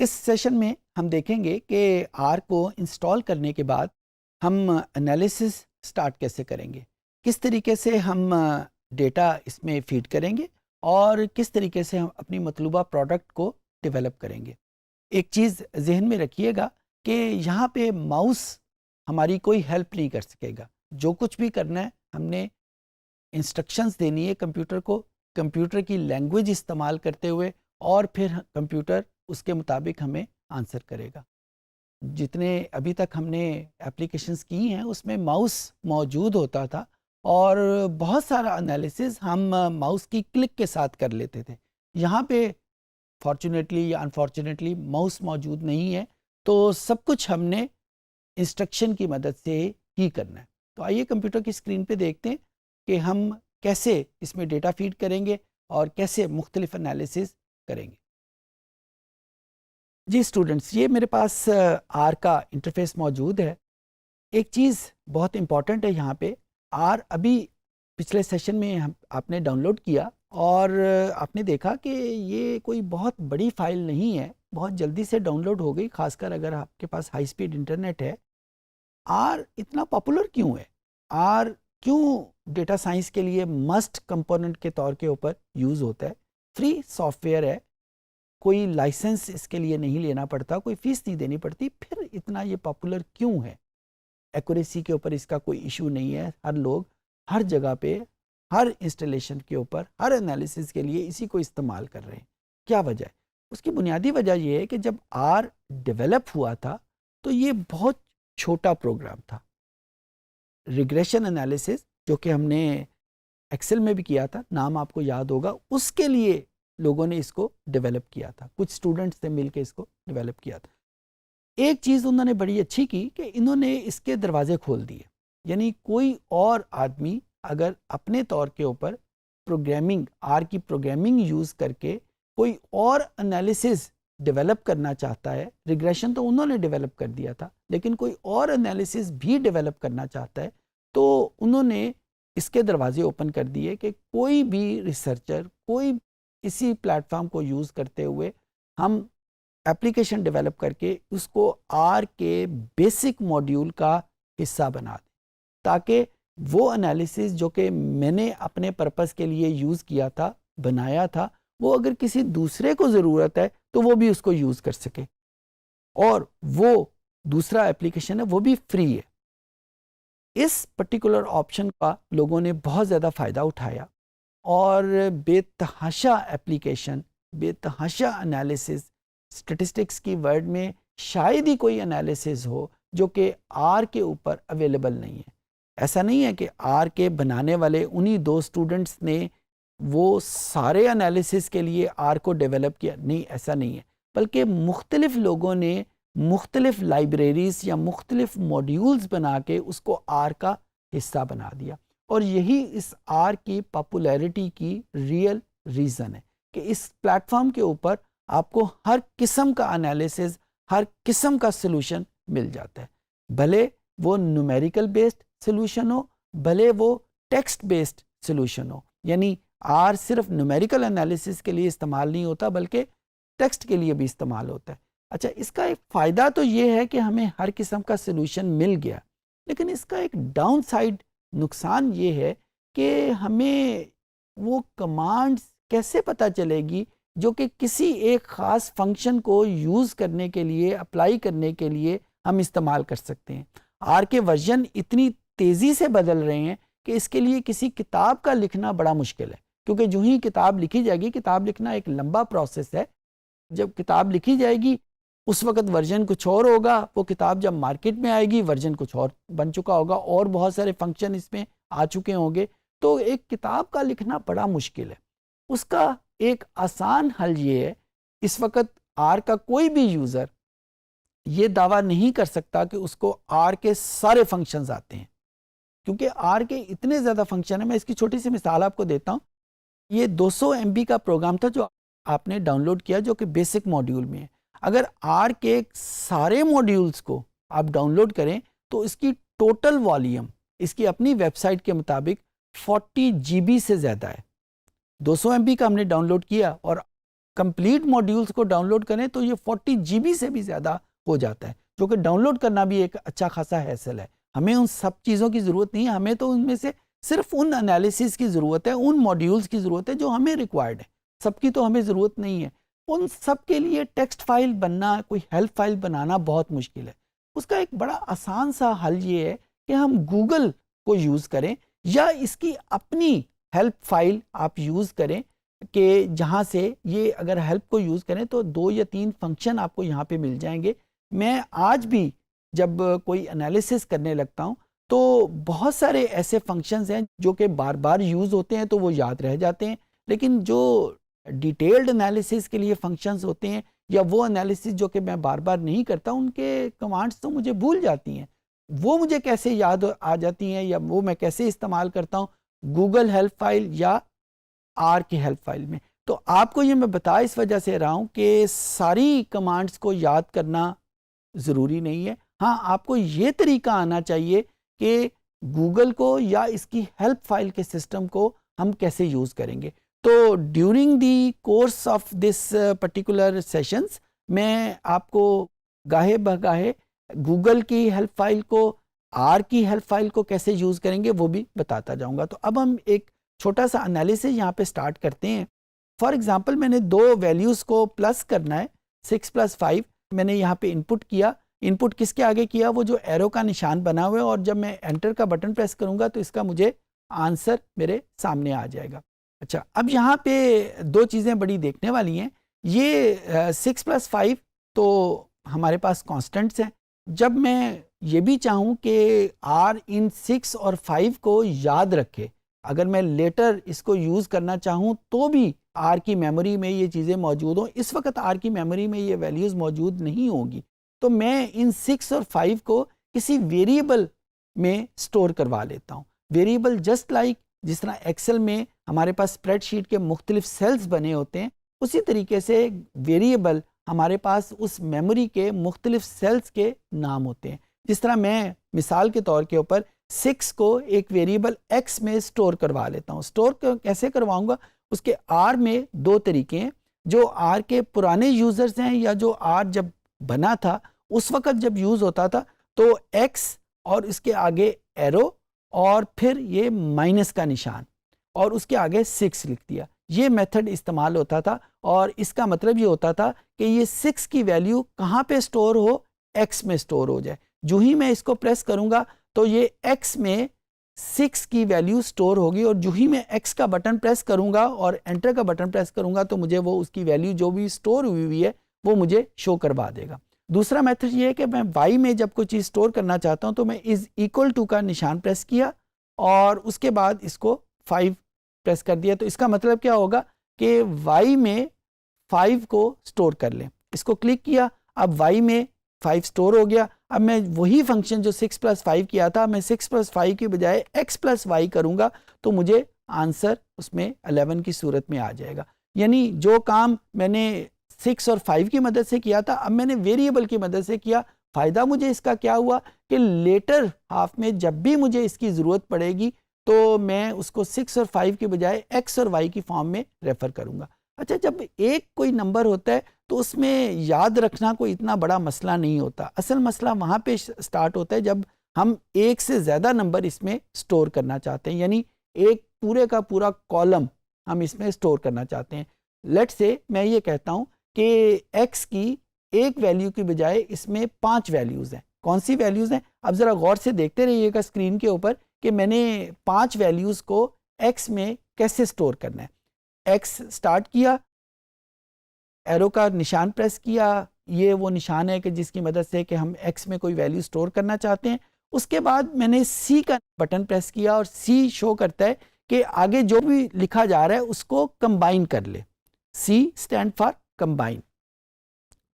इस सेशन में हम देखेंगे कि आर को इंस्टॉल करने के बाद हम एनालिसिस स्टार्ट कैसे करेंगे, किस तरीके से हम डेटा इसमें फीड करेंगे और किस तरीके से हम अपनी मतलूबा प्रोडक्ट को डेवलप करेंगे। एक चीज़ जहन में रखिएगा कि यहाँ पे माउस हमारी कोई हेल्प नहीं कर सकेगा। जो कुछ भी करना है हमने इंस्ट्रक्शंस देनी है कंप्यूटर को, कंप्यूटर की लैंग्वेज इस्तेमाल करते हुए, और फिर कंप्यूटर उसके मुताबिक हमें आंसर करेगा। जितने अभी तक हमने एप्लीकेशंस की हैं उसमें माउस मौजूद होता था और बहुत सारा एनालिसिस हम माउस की क्लिक के साथ कर लेते थे। यहाँ पे फॉर्चुनेटली या अनफॉर्चुनेटली माउस मौजूद नहीं है, तो सब कुछ हमने इंस्ट्रक्शन की मदद से ही करना है। तो आइए कंप्यूटर की स्क्रीन पे देखते हैं कि हम कैसे इसमें डेटा फीड करेंगे और कैसे मुख्तलिफ एनालिसिस करेंगे। जी स्टूडेंट्स, ये मेरे पास आर का इंटरफेस मौजूद है। एक चीज़ बहुत इम्पॉर्टेंट है यहाँ पे, आर अभी पिछले सेशन में आपने डाउनलोड किया और आपने देखा कि ये कोई बहुत बड़ी फाइल नहीं है, बहुत जल्दी से डाउनलोड हो गई, खासकर अगर आपके पास हाई स्पीड इंटरनेट है। आर इतना पॉपुलर क्यों है? आर क्यों डेटा साइंस के लिए मस्ट कंपोनेंट के तौर के ऊपर यूज़ होता है? फ्री सॉफ्टवेयर है, कोई लाइसेंस इसके लिए नहीं लेना पड़ता, कोई फीस नहीं देनी पड़ती, फिर इतना ये पॉपुलर क्यों है? एक्यूरेसी के ऊपर इसका कोई इशू नहीं है, हर लोग हर जगह पे हर इंस्टॉलेशन के ऊपर हर एनालिसिस के लिए इसी को इस्तेमाल कर रहे हैं। क्या वजह है? उसकी बुनियादी वजह यह है कि जब आर डेवलप हुआ था तो ये बहुत छोटा प्रोग्राम था। रिग्रेशन एनालिसिस जो कि हमने एक्सेल में भी किया था, नाम आपको याद होगा, उसके लिए लोगों ने इसको डेवलप किया था, कुछ स्टूडेंट्स ने मिलकर इसको डेवलप किया था। एक चीज़ उन्होंने बड़ी अच्छी की कि इन्होंने इसके दरवाजे खोल दिए, यानी कोई और आदमी अगर अपने तौर के ऊपर प्रोग्रामिंग, आर की प्रोग्रामिंग यूज़ करके कोई और एनालिसिस डेवलप करना चाहता है, रिग्रेशन तो उन्होंने डेवलप कर दिया था, लेकिन कोई और एनालिसिस भी डेवलप करना चाहता है, तो उन्होंने इसके दरवाजे ओपन कर दिए कि कोई भी रिसर्चर, कोई इसी प्लेटफॉर्म को यूज़ करते हुए हम एप्लीकेशन डेवलप करके उसको आर के बेसिक मॉड्यूल का हिस्सा बना दें, ताकि वो एनालिसिस जो कि मैंने अपने पर्पस के लिए यूज़ किया था, बनाया था, वो अगर किसी दूसरे को ज़रूरत है तो वो भी उसको यूज़ कर सके, और वो दूसरा एप्लीकेशन है वो भी फ्री है। इस पर्टिकुलर ऑप्शन का लोगों ने बहुत ज़्यादा फ़ायदा उठाया और बेतहाशा एप्लीकेशन, बेतहाशा एनालिसिस, स्टैटिस्टिक्स की वर्ड में शायद ही कोई एनालिसिस हो जो कि आर के ऊपर अवेलेबल नहीं है। ऐसा नहीं है कि आर के बनाने वाले उन्हीं दो स्टूडेंट्स ने वो सारे एनालिसिस के लिए आर को डेवलप किया, नहीं, ऐसा नहीं है, बल्कि मुख्तलिफ लोगों ने मुख्तलिफ लाइब्रेरीज या मुख्तलिफ मॉड्यूल्स बना के उसको आर का हिस्सा बना दिया। और यही इस आर की पॉपुलैरिटी की रियल रीज़न है कि इस प्लेटफॉर्म के ऊपर आपको हर किस्म का एनालिसिस, हर किस्म का सलूशन मिल जाता है, भले वो न्यूमेरिकल बेस्ड सलूशन हो, भले वो टेक्स्ट बेस्ड सलूशन हो। यानी आर सिर्फ न्यूमेरिकल एनालिसिस के लिए इस्तेमाल नहीं होता, बल्कि टेक्स्ट के लिए भी इस्तेमाल होता है। अच्छा, इसका एक फ़ायदा तो ये है कि हमें हर किस्म का सलूशन मिल गया, लेकिन इसका एक डाउन साइड नुकसान ये है कि हमें वो कमांड्स कैसे पता चलेगी जो कि किसी एक ख़ास फंक्शन को यूज़ करने के लिए, अप्लाई करने के लिए हम इस्तेमाल कर सकते हैं। आर के वर्जन इतनी तेज़ी से बदल रहे हैं कि इसके लिए किसी किताब का लिखना बड़ा मुश्किल है, क्योंकि जो ही किताब लिखी जाएगी, किताब लिखना एक लंबा प्रोसेस है, जब किताब लिखी जाएगी उस वक़्त वर्जन कुछ और होगा, वो किताब जब मार्केट में आएगी वर्जन कुछ और बन चुका होगा और बहुत सारे फंक्शन इसमें आ चुके होंगे। तो एक किताब का लिखना बड़ा मुश्किल है। उसका एक आसान हल ये है, इस वक़्त आर का कोई भी यूज़र ये दावा नहीं कर सकता कि उसको आर के सारे फंक्शंस आते हैं, क्योंकि आर के इतने ज़्यादा फंक्शन है। मैं इसकी छोटी सी मिसाल आपको देता हूँ। ये 200 MB का प्रोग्राम था जो आपने डाउनलोड किया, जो कि बेसिक मॉड्यूल में है। अगर आर के सारे मॉड्यूल्स को आप डाउनलोड करें तो इसकी टोटल वॉल्यूम इसकी अपनी वेबसाइट के मुताबिक 40 GB से ज़्यादा है। 200 MB का हमने डाउनलोड किया और कंप्लीट मॉड्यूल्स को डाउनलोड करें तो ये 40 GB से भी ज़्यादा हो जाता है, जो कि डाउनलोड करना भी एक अच्छा खासा हैसल है। हमें उन सब चीज़ों की ज़रूरत नहीं है, हमें तो उनमें से सिर्फ उन एनालिसिस की ज़रूरत है, उन मॉड्यूल्स की ज़रूरत है जो हमें रिक्वायर्ड है। सबकी तो हमें ज़रूरत नहीं है। उन सब के लिए टेक्स्ट फाइल बनना, कोई हेल्प फाइल बनाना बहुत मुश्किल है। उसका एक बड़ा आसान सा हल ये है कि हम गूगल को यूज़ करें या इसकी अपनी हेल्प फाइल आप यूज़ करें, कि जहाँ से ये अगर हेल्प को यूज़ करें तो 2 या 3 फंक्शन आपको यहाँ पे मिल जाएंगे। मैं आज भी जब कोई एनालिसिस करने लगता हूँ तो बहुत सारे ऐसे फंक्शंस हैं जो कि बार बार यूज़ होते हैं तो वो याद रह जाते हैं, लेकिन जो डिटेल्ड एनालिसिस के लिए फंक्शंस होते हैं या वो एनालिसिस जो कि मैं बार बार नहीं करता, उनके कमांड्स तो मुझे भूल जाती हैं। वो मुझे कैसे याद आ जाती हैं या वो मैं कैसे इस्तेमाल करता हूँ गूगल हेल्प फाइल या आर की हेल्प फाइल में। तो आपको ये मैं बता इस वजह से रहा हूँ कि सारी कमांड्स को याद करना ज़रूरी नहीं है। हाँ, आपको ये तरीका आना चाहिए कि गूगल को या इसकी हेल्प फाइल के सिस्टम को हम कैसे यूज़ करेंगे। तो during the course of this particular sessions मैं आपको गाहे बगाहे गूगल की हेल्प फाइल को, आर की हेल्प फाइल को कैसे यूज़ करेंगे वो भी बताता जाऊंगा। तो अब हम एक छोटा सा एनालिसिस यहाँ पे स्टार्ट करते हैं। फॉर एग्जांपल मैंने 2 वैल्यूज़ को प्लस करना है, 6 + 5 मैंने यहाँ पे इनपुट किया। इनपुट किसके आगे किया? वो जो एरो का निशान बना हुआ है, और जब मैं एंटर का बटन प्रेस करूँगा तो इसका मुझे आंसर मेरे सामने आ जाएगा। अच्छा, अब यहाँ पे 2 चीज़ें बड़ी देखने वाली हैं। ये 6 + 5 तो हमारे पास कॉन्स्टेंट्स हैं। जब मैं ये भी चाहूँ कि आर इन 6 और 5 को याद रखे, अगर मैं लेटर इसको यूज़ करना चाहूँ तो भी आर की मेमोरी में ये चीज़ें मौजूद हों, इस वक्त आर की मेमोरी में ये वैल्यूज़ मौजूद नहीं होंगी, तो मैं इन 6 और 5 को किसी वेरिएबल में स्टोर करवा लेता हूँ। वेरिएबल जस्ट लाइक जिस तरह एक्सेल में हमारे पास स्प्रेडशीट के मुख्तलिफ सेल्स बने होते हैं, उसी तरीके से वेरिएबल हमारे पास उस मेमोरी के मुख्तलिफ सेल्स के नाम होते हैं। जिस तरह मैं मिसाल के तौर के ऊपर 6 को एक वेरिएबल x में स्टोर करवा लेता हूँ। स्टोर कैसे करवाऊँगा? उसके R में 2 तरीके हैं। जो R के पुराने यूज़र्स हैं या जो R जब बना था उस वक़्त जब यूज़ होता था तो x और इसके आगे एरो और फिर ये माइनस का निशान और उसके आगे 6 लिख दिया। ये मेथड इस्तेमाल होता था और इसका मतलब ये होता था कि ये 6 की वैल्यू कहाँ पे स्टोर हो? x में स्टोर हो जाए। जो ही मैं इसको प्रेस करूँगा तो ये x में 6 की वैल्यू स्टोर होगी, और जो ही मैं x का बटन प्रेस करूँगा और एंटर का बटन प्रेस करूँगा तो मुझे वो उसकी वैल्यू जो भी स्टोर हुई है वो मुझे शो करवा देगा। दूसरा मेथड ये है कि मैं y में जब कोई चीज़ स्टोर करना चाहता हूँ तो मैं इज इक्वल टू का निशान प्रेस किया और उसके बाद इसको 5 प्रेस कर दिया। तो इसका मतलब क्या होगा कि y में 5 को स्टोर कर लें। इसको क्लिक किया, अब y में 5 स्टोर हो गया। अब मैं वही फंक्शन जो 6 + 5 किया था, मैं 6 + 5 की बजाय x + y करूँगा तो मुझे आंसर उसमें 11 की सूरत में आ जाएगा। यानी जो काम मैंने 6 और 5 की मदद से किया था, अब मैंने वेरिएबल की मदद से किया। फ़ायदा मुझे इसका क्या हुआ कि लेटर हाफ में जब भी मुझे इसकी ज़रूरत पड़ेगी तो मैं उसको 6 और 5 की बजाय x और y की फॉर्म में रेफ़र करूँगा। अच्छा, जब एक कोई नंबर होता है तो उसमें याद रखना कोई इतना बड़ा मसला नहीं होता। असल मसला वहाँ पे स्टार्ट होता है जब हम एक से ज़्यादा नंबर इसमें स्टोर करना चाहते हैं, यानी एक पूरे का पूरा कॉलम हम इसमें स्टोर करना चाहते हैं। लेट्स से मैं ये कहता हूँ कि x की एक वैल्यू की बजाय इसमें 5 वैल्यूज़ हैं। कौन सी वैल्यूज़ हैं? अब ज़रा गौर से देखते रहिएगा स्क्रीन के ऊपर कि मैंने 5 वैल्यूज़ को x में कैसे स्टोर करना है। x स्टार्ट किया, एरो का निशान प्रेस किया, ये वो निशान है कि जिसकी मदद से कि हम x में कोई वैल्यू स्टोर करना चाहते हैं। उसके बाद मैंने c का बटन प्रेस किया और c शो करता है कि आगे जो भी लिखा जा रहा है उसको कंबाइन कर ले। c stand for combine.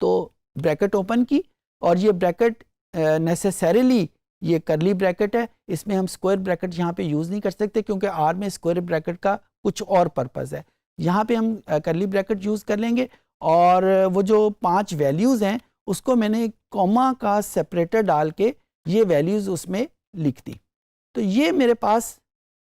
तो ब्रैकेट ओपन की और ये ब्रैकेट नेसेसरीली ये करली ब्रैकेट है, इसमें हम स्क्वायर ब्रैकेट यहाँ पे यूज़ नहीं कर सकते क्योंकि आर में स्क्वायर ब्रैकेट का कुछ और पर्पज़ है। यहाँ पे हम करली ब्रैकेट यूज़ कर लेंगे और वो जो 5 वैल्यूज़ हैं उसको मैंने कॉमा का सेपरेटर डाल के ये वैल्यूज़ उसमें लिख दी। तो ये मेरे पास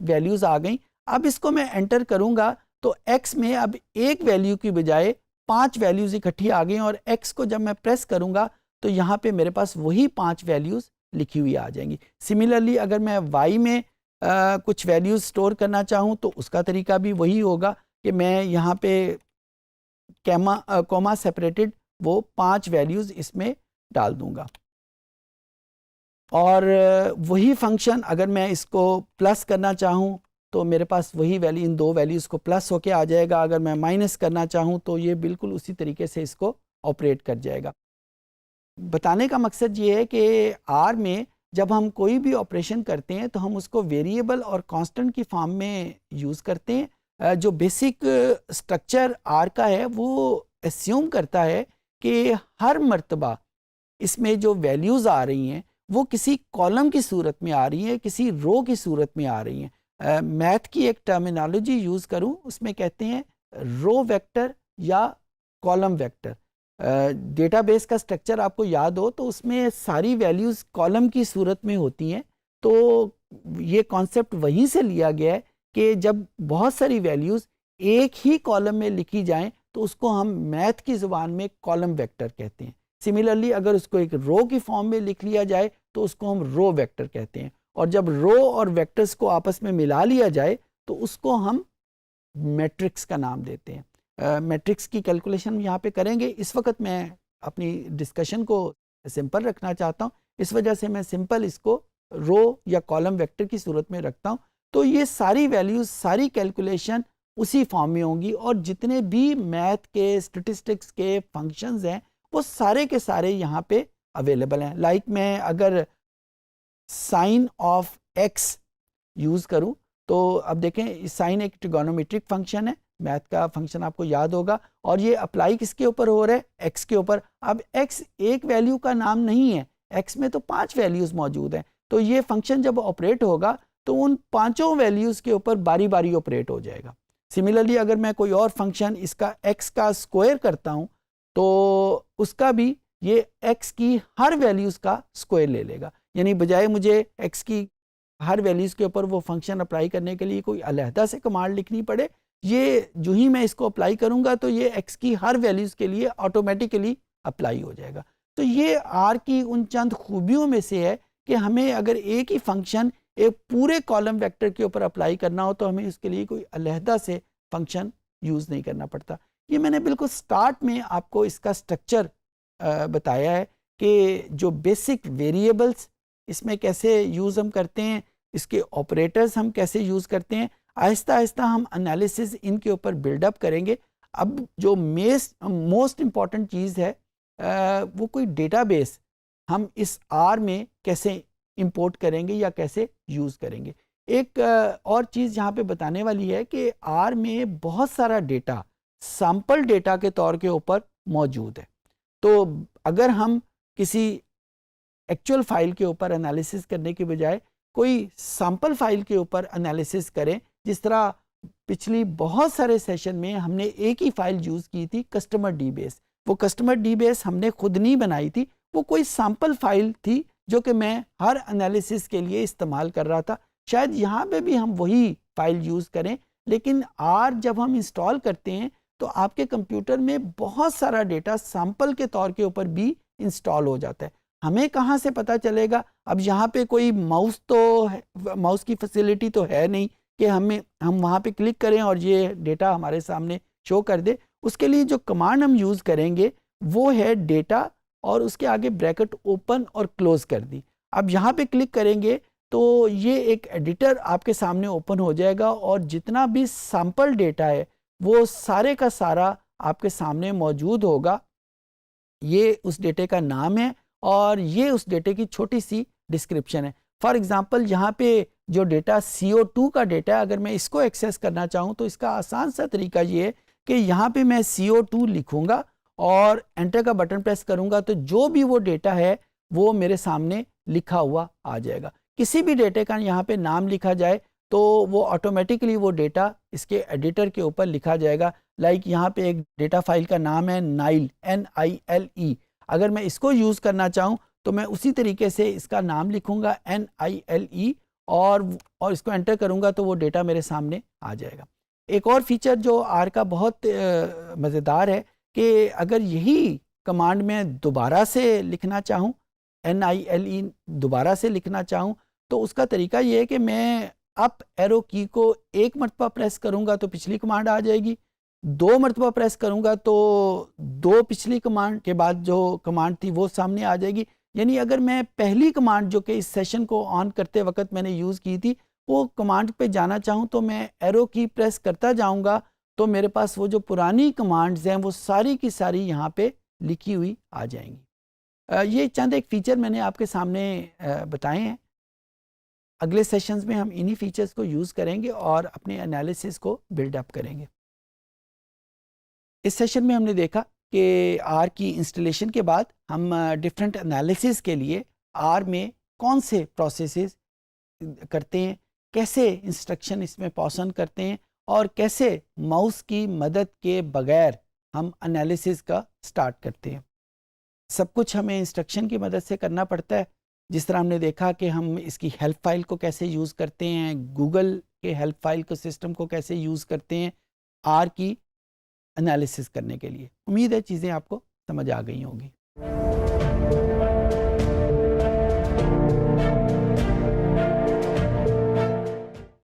वैल्यूज़ आ गई। अब इसको मैं एंटर करूँगा तो x में अब एक वैल्यू की बजाय 5 वैल्यूज़ इकट्ठी आ गई और x को जब मैं प्रेस करूँगा तो यहाँ पे मेरे पास वही 5 वैल्यूज़ लिखी हुई आ जाएंगी। सिमिलरली अगर मैं y में कुछ वैल्यूज़ स्टोर करना चाहूँ तो उसका तरीका भी वही होगा कि मैं यहाँ पे कॉमा सेपरेटेड वो 5 वैल्यूज़ इसमें डाल दूंगा। और वही फंक्शन अगर मैं इसको प्लस करना चाहूँ तो मेरे पास वही वैल्यू, इन 2 वैल्यूज़ को प्लस होके आ जाएगा। अगर मैं माइनस करना चाहूँ तो ये बिल्कुल उसी तरीके से इसको ऑपरेट कर जाएगा। बताने का मकसद ये है कि आर में जब हम कोई भी ऑपरेशन करते हैं तो हम उसको वेरिएबल और कांस्टेंट की फॉर्म में यूज़ करते हैं। जो बेसिक स्ट्रक्चर आर का है वो एस्यूम करता है कि हर मर्तबा इसमें जो वैल्यूज़ आ रही हैं वो किसी कॉलम की सूरत में आ रही हैं, किसी रो की सूरत में आ रही हैं। मैथ की एक टर्मिनोलॉजी यूज़ करूं, उसमें कहते हैं रो वेक्टर या कॉलम वेक्टर। डेटाबेस का स्ट्रक्चर आपको याद हो तो उसमें सारी वैल्यूज़ कॉलम की सूरत में होती हैं। तो ये कॉन्सेप्ट वहीं से लिया गया है कि जब बहुत सारी वैल्यूज़ एक ही कॉलम में लिखी जाएं तो उसको हम मैथ की ज़ुबान में कॉलम वेक्टर कहते हैं। सिमिलरली अगर उसको एक रो की फॉर्म में लिख लिया जाए तो उसको हम रो वेक्टर कहते हैं। और जब रो और वेक्टर्स को आपस में मिला लिया जाए तो उसको हम मैट्रिक्स का नाम देते हैं। मैट्रिक्स की कैलकुलेशन यहाँ पे करेंगे। इस वक्त मैं अपनी डिस्कशन को सिंपल रखना चाहता हूँ, इस वजह से मैं सिंपल इसको रो या कॉलम वेक्टर की सूरत में रखता हूँ। तो ये सारी वैल्यूज, सारी कैलकुलेशन उसी फॉर्म में होंगी और जितने भी मैथ के, स्टेटिस्टिक्स के फंक्शंस हैं वो सारे के सारे यहाँ पे अवेलेबल हैं। लाइक मैं अगर साइन ऑफ एक्स यूज़ करूँ तो अब देखें, साइन एक ट्रिगोनोमेट्रिक फंक्शन है, मैथ का फंक्शन आपको याद होगा, और ये अप्लाई किसके ऊपर हो रहा है? एक्स के ऊपर। अब एक्स एक वैल्यू का नाम नहीं है, एक्स में तो 5 वैल्यूज़ मौजूद हैं। तो ये फंक्शन जब ऑपरेट होगा तो उन 5 वैल्यूज़ के ऊपर बारी बारी ऑपरेट हो जाएगा। सिमिलरली अगर मैं कोई और फंक्शन इसका एक्स का स्क्वायर करता हूँ तो उसका भी ये x की हर वैल्यूज़ का स्क्वायर ले लेगा। यानी बजाय मुझे x की हर वैल्यूज़ के ऊपर वो फंक्शन अप्लाई करने के लिए कोई अलहदा से कमांड लिखनी पड़े, ये जो ही मैं इसको अप्लाई करूँगा तो ये x की हर वैल्यूज़ के लिए ऑटोमेटिकली अप्लाई हो जाएगा। तो ये आर की उन चंद खूबियों में से है कि हमें अगर एक ही फंक्शन एक पूरे कॉलम वेक्टर के ऊपर अप्लाई करना हो तो हमें इसके लिए कोई अलहदा से फंक्शन यूज़ नहीं करना पड़ता। ये मैंने बिल्कुल स्टार्ट में आपको इसका स्ट्रक्चर बताया है कि जो बेसिक वेरिएबल्स इसमें कैसे यूज़ हम करते हैं, इसके ऑपरेटर्स हम कैसे यूज़ करते हैं। आहिस्ता आहिस्ता हम एनालिसिस इनके ऊपर बिल्डअप करेंगे। अब जो मोस्ट इम्पॉर्टेंट चीज़ है वो कोई डेटाबेस हम इस आर में कैसे इंपोर्ट करेंगे या कैसे यूज़ करेंगे। एक और चीज़ यहाँ पे बताने वाली है कि आर में बहुत सारा डेटा सैंपल डेटा के तौर के ऊपर मौजूद है। तो अगर हम किसी एक्चुअल फाइल के ऊपर एनालिसिस करने के बजाय कोई सैंपल फाइल के ऊपर एनालिसिस करें, जिस तरह पिछली बहुत सारे सेशन में हमने एक ही फाइल यूज़ की थी, कस्टमर डी बेस। वो कस्टमर डी बेस हमने खुद नहीं बनाई थी, वो कोई सैंपल फाइल थी जो कि मैं हर एनालिसिस के लिए इस्तेमाल कर रहा था। शायद यहाँ पे भी हम वही फाइल यूज़ करें, लेकिन आर जब हम इंस्टॉल करते हैं तो आपके कंप्यूटर में बहुत सारा डेटा सैंपल के तौर के ऊपर भी इंस्टॉल हो जाता है। हमें कहाँ से पता चलेगा? अब यहाँ पे कोई माउस तो है, माउस की फैसिलिटी तो है नहीं कि हम वहाँ पे क्लिक करें और ये डेटा हमारे सामने शो कर दे। उसके लिए जो कमांड हम यूज़ करेंगे वो है डेटा और उसके आगे ब्रैकेट ओपन और क्लोज कर दी। अब यहाँ पे क्लिक करेंगे तो ये एक एडिटर आपके सामने ओपन हो जाएगा और जितना भी सैंपल डेटा है वो सारे का सारा आपके सामने मौजूद होगा। ये उस डेटे का नाम है और ये उस डेटे की छोटी सी डिस्क्रिप्शन है। फॉर एग्जांपल यहाँ पे जो डेटा CO2 का डेटा है, अगर मैं इसको एक्सेस करना चाहूँ तो इसका आसान सा तरीका ये है कि यहाँ पे मैं CO2 लिखूँगा और एंटर का बटन प्रेस करूँगा तो जो भी वो डेटा है वो मेरे सामने लिखा हुआ आ जाएगा। किसी भी डेटे का यहाँ पे नाम लिखा जाए तो वो ऑटोमेटिकली वो डेटा इसके एडिटर के ऊपर लिखा जाएगा। लाइक यहाँ पे एक डेटा फाइल का नाम है नाइल, NILE। अगर मैं इसको यूज़ करना चाहूँ तो मैं उसी तरीके से इसका नाम लिखूँगा NILE और इसको एंटर करूँगा तो वो डेटा मेरे सामने आ जाएगा। एक और फीचर जो आर का बहुत मज़ेदार है कि अगर यही कमांड मैं दोबारा से लिखना चाहूँ, NILE दोबारा से लिखना चाहूँ, तो उसका तरीका ये है कि मैं अप एरो की को एक मरतबा प्रेस करूँगा तो पिछली कमांड आ जाएगी, 2 मरतबा प्रेस करूँगा तो 2 पिछली कमांड के बाद जो कमांड थी वो सामने आ जाएगी। यानी अगर मैं पहली कमांड जो कि इस सेशन को ऑन करते वक्त मैंने यूज़ की थी, वो कमांड पे जाना चाहूँ तो मैं एरो की प्रेस करता जाऊँगा, तो मेरे पास वो जो पुरानी कमांड्स हैं वो सारी की सारी यहाँ पे लिखी हुई आ जाएंगी। ये चंद एक फ़ीचर मैंने आपके सामने बताए हैं। अगले सेशंस में हम इन्हीं फीचर्स को यूज़ करेंगे और अपने एनालिसिस को बिल्डअप करेंगे। इस सेशन में हमने देखा कि आर की इंस्टॉलेशन के बाद हम डिफरेंट एनालिसिस के लिए आर में कौन से प्रोसेसेस करते हैं, कैसे इंस्ट्रक्शन इसमें पसंद करते हैं और कैसे माउस की मदद के बगैर हम एनालिसिस का स्टार्ट करते हैं। सब कुछ हमें इंस्ट्रक्शन की मदद से करना पड़ता है। जिस तरह हमने देखा कि हम इसकी हेल्प फाइल को कैसे यूज़ करते हैं, गूगल के हेल्प फाइल को सिस्टम को कैसे यूज़ करते हैं आर की एनालिसिस करने के लिए। उम्मीद है चीज़ें आपको समझ आ गई होंगी।